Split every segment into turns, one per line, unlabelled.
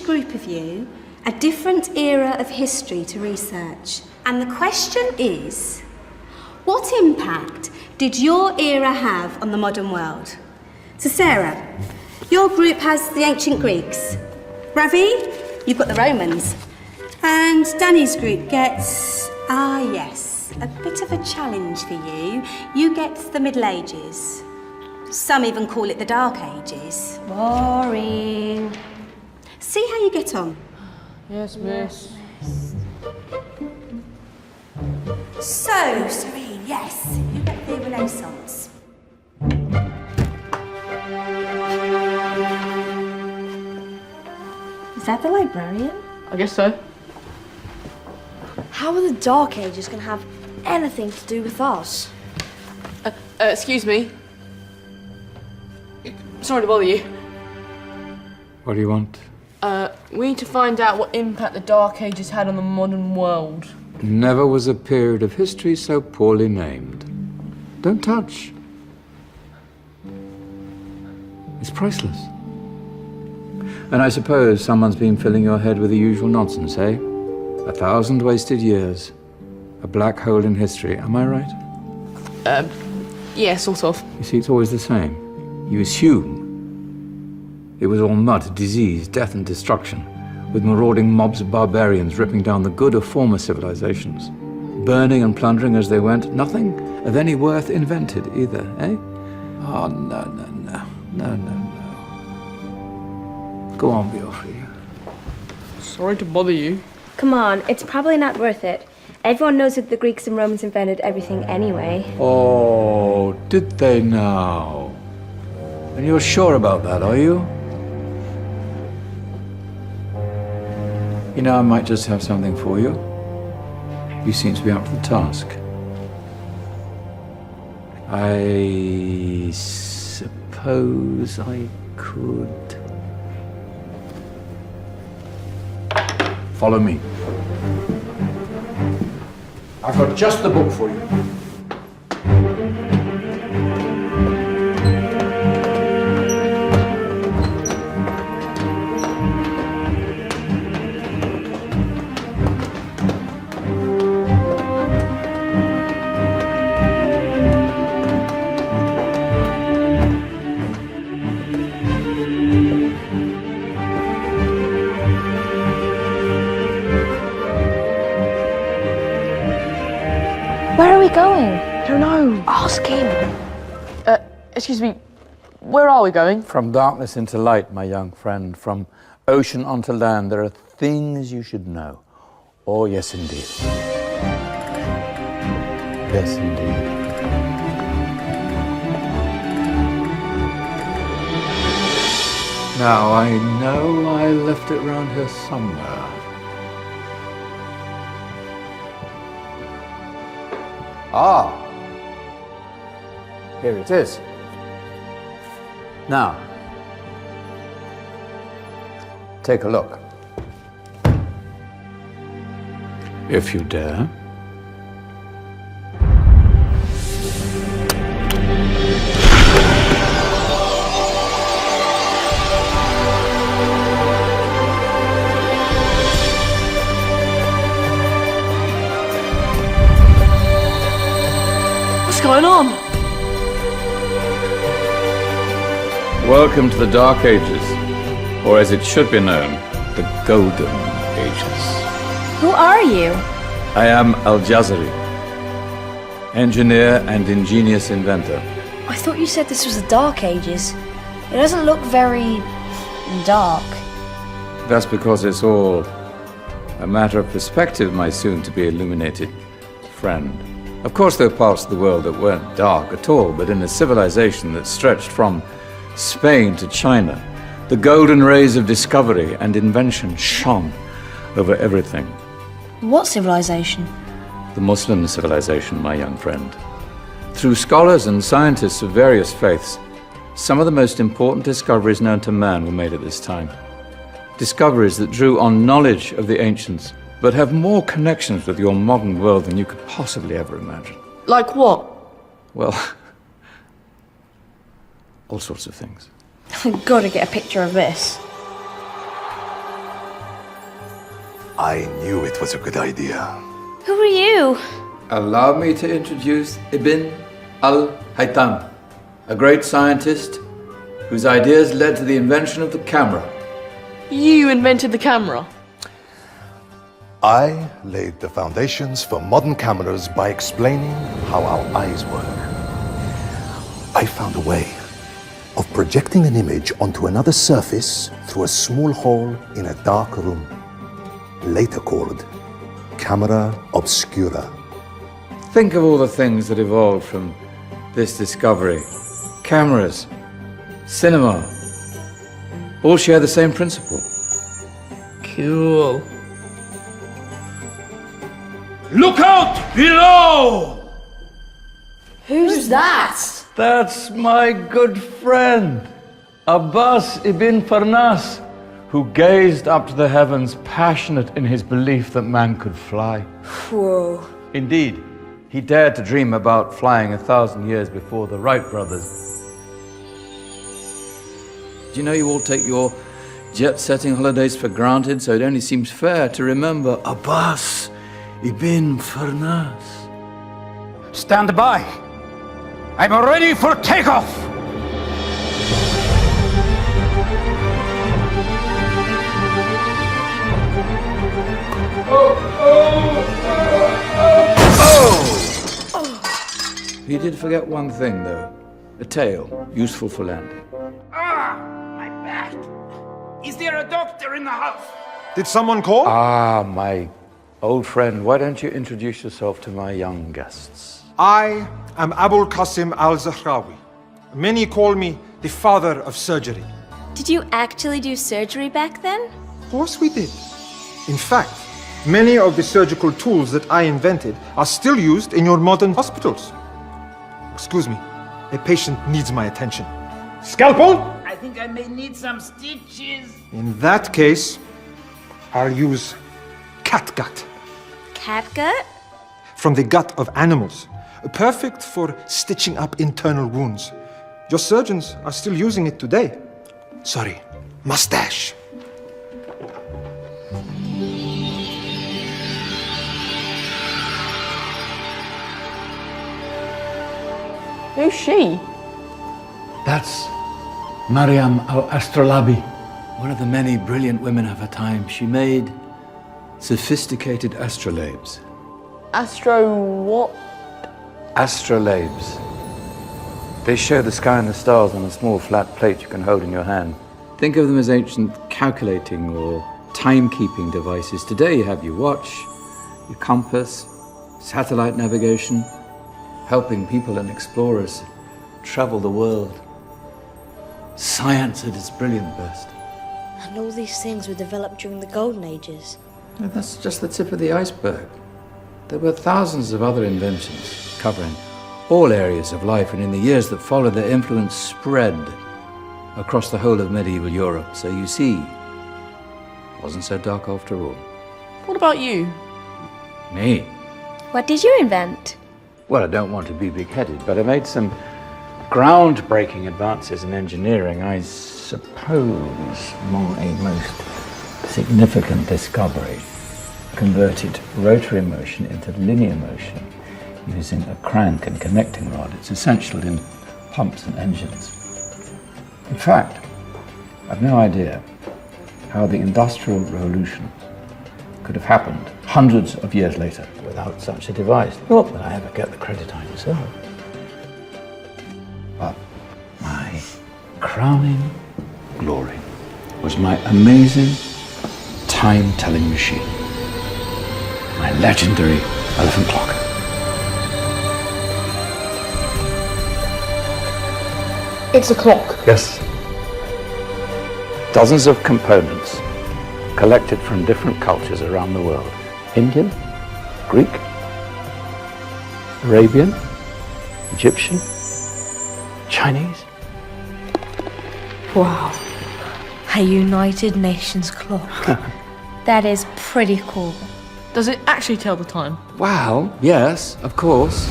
group of you a different era of history to research. And the question is, what impact did your era have on the modern world? So Sarah, your group has the ancient Greeks. Ravi, you've got the Romans. And Danny's group gets, yes, a bit of a challenge for you. You get the Middle Ages. Some even call it the Dark Ages.
Boring.
See how you get on.
Yes, miss.
So, Serene, yes, you get the Renaissance.
Is that the librarian?
I guess so.
How are the Dark Ages going to have anything to do with us?
Excuse me. Sorry to bother you.
What do you want?
We need to find out what impact the Dark Ages had on the modern world.
Never was a period of history so poorly named. Don't touch. It's priceless. And I suppose someone's been filling your head with the usual nonsense, eh? 1,000 wasted years. A black hole in history, am I right?
Yeah, sort of.
You see, it's always the same. You assume it was all mud, disease, death and destruction, with marauding mobs of barbarians ripping down the good of former civilizations, burning and plundering as they went, nothing of any worth invented either, eh? Oh, no. Go on, Beofrey.
Sorry to bother you.
Come on, it's probably not worth it. Everyone knows that the Greeks and Romans invented everything anyway.
Oh, did they now? And you're sure about that, are you? You know, I might just have something for you. You seem to be up to the task. I suppose I could... Follow me. I've got just the book for you.
Where are we going?
Don't know.
Ask him.
Excuse me. Where are we going?
From darkness into light, my young friend. From ocean onto land, there are things you should know. Oh, yes, indeed. Yes, indeed. Now, I know I left it round here somewhere. Ah, here it is. Now, take a look. If you dare.
What's going on?
Welcome to the Dark Ages, or as it should be known, the Golden Ages.
Who are you?
I am Al-Jazari, engineer and ingenious inventor.
I thought you said this was the Dark Ages. It doesn't look very dark.
That's because it's all a matter of perspective, my soon-to-be illuminated friend. Of course, there are parts of the world that weren't dark at all, but in a civilization that stretched from Spain to China, the golden rays of discovery and invention shone over everything.
What civilization?
The Muslim civilization, my young friend. Through scholars and scientists of various faiths, some of the most important discoveries known to man were made at this time. Discoveries that drew on knowledge of the ancients, but have more connections with your modern world than you could possibly ever imagine.
Like what?
Well, all sorts of things.
I've got to get a picture of this.
I knew it was a good idea.
Who are you?
Allow me to introduce Ibn al-Haytham, a great scientist whose ideas led to the invention of the camera.
You invented the camera?
I laid the foundations for modern cameras by explaining how our eyes work. I found a way of projecting an image onto another surface through a small hole in a dark room, later called camera obscura.
Think of all the things that evolved from this discovery. Cameras, cinema, all share the same principle.
Cool.
Look out below!
Who's that?
That's my good friend, Abbas ibn Farnas, who gazed up to the heavens, passionate in his belief that man could fly.
Whoa.
Indeed, he dared to dream about flying 1,000 years before the Wright brothers. Do you know you all take your jet-setting holidays for granted, so it only seems fair to remember Abbas ibn Farnas?
Stand by. I'm ready for takeoff.
You did forget one thing, though. A tail, useful for landing.
My back. Is there a doctor in the house?
Did someone call?
Ah, my old friend, why don't you introduce yourself to my young guests?
I am Abul Qasim al-Zahrawi. Many call me the father of surgery.
Did you actually do surgery back then?
Of course we did. In fact, many of the surgical tools that I invented are still used in your modern hospitals. Excuse me, a patient needs my attention. Scalpel?
I think I may need some stitches.
In that case, I'll use catgut
Catgut?
from the gut of animals. Perfect for stitching up internal wounds. Your surgeons are still using it today. Sorry, mustache.
Who's she?
That's Maryam al-Astrolabi.
One of the many brilliant women of her time, she made sophisticated astrolabes.
Astro what?
Astrolabes. They show the sky and the stars on a small flat plate you can hold in your hand. Think of them as ancient calculating or timekeeping devices. Today you have your watch, your compass, satellite navigation, helping people and explorers travel the world. Science at its brilliant best.
And all these things were developed during the Golden Ages.
And that's just the tip of the iceberg. There were thousands of other inventions covering all areas of life, and in the years that followed, their influence spread across the whole of medieval Europe. So you see, it wasn't so dark after all.
What about you?
Me?
What did you invent?
Well, I don't want to be big-headed, but I made some groundbreaking advances in engineering. I suppose my most significant discovery converted rotary motion into linear motion using a crank and connecting rod. It's essential in pumps and engines. In fact, I've no idea how the Industrial Revolution could have happened hundreds of years later without such a device. Not that I ever get the credit I deserve. But my crowning glory was my amazing time-telling machine. My legendary elephant clock.
It's a clock.
Yes. Dozens of components collected from different cultures around the world. Indian, Greek, Arabian, Egyptian, Chinese.
Wow. A United Nations clock.
That is pretty cool.
Does it actually tell the time?
Well, yes, of course.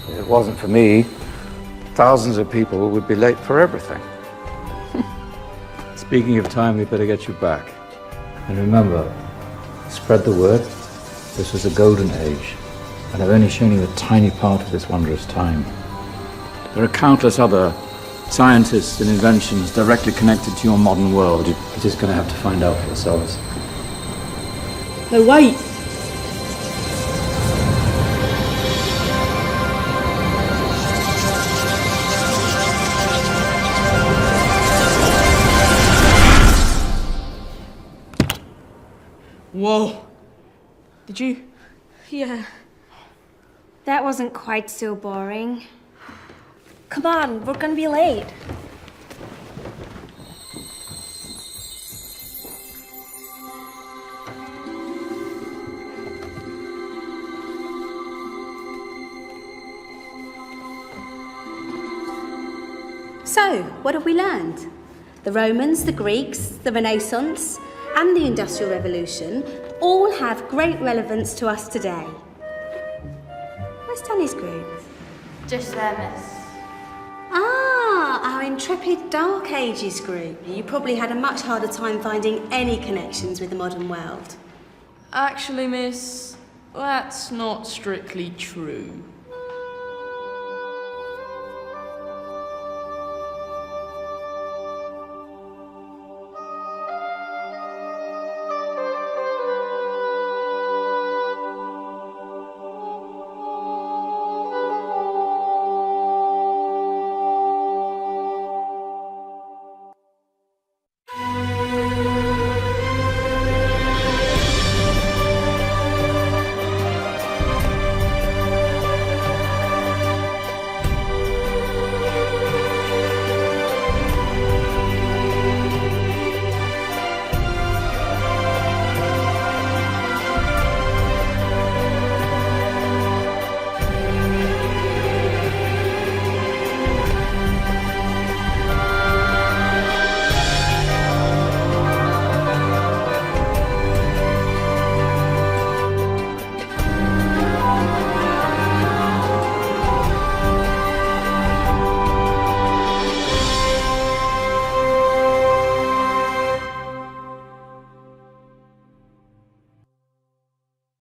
If it wasn't for me, thousands of people would be late for everything. Speaking of time, we better get you back. And remember, Spread the word. This was a golden age, and I've only shown you a tiny part of this wondrous time. There are countless other scientists and inventions directly connected to your modern world. You're just going to have to find out for yourselves.
No, wait! Whoa. Did you?
Yeah. That wasn't quite so boring. Come on, we're gonna be late.
So, what have we learned? The Romans, the Greeks, the Renaissance, and the Industrial Revolution all have great relevance to us today. Where's Danny's group?
Just there, miss.
Ah, our intrepid Dark Ages group. You probably had a much harder time finding any connections with the modern world.
Actually, miss, that's not strictly true.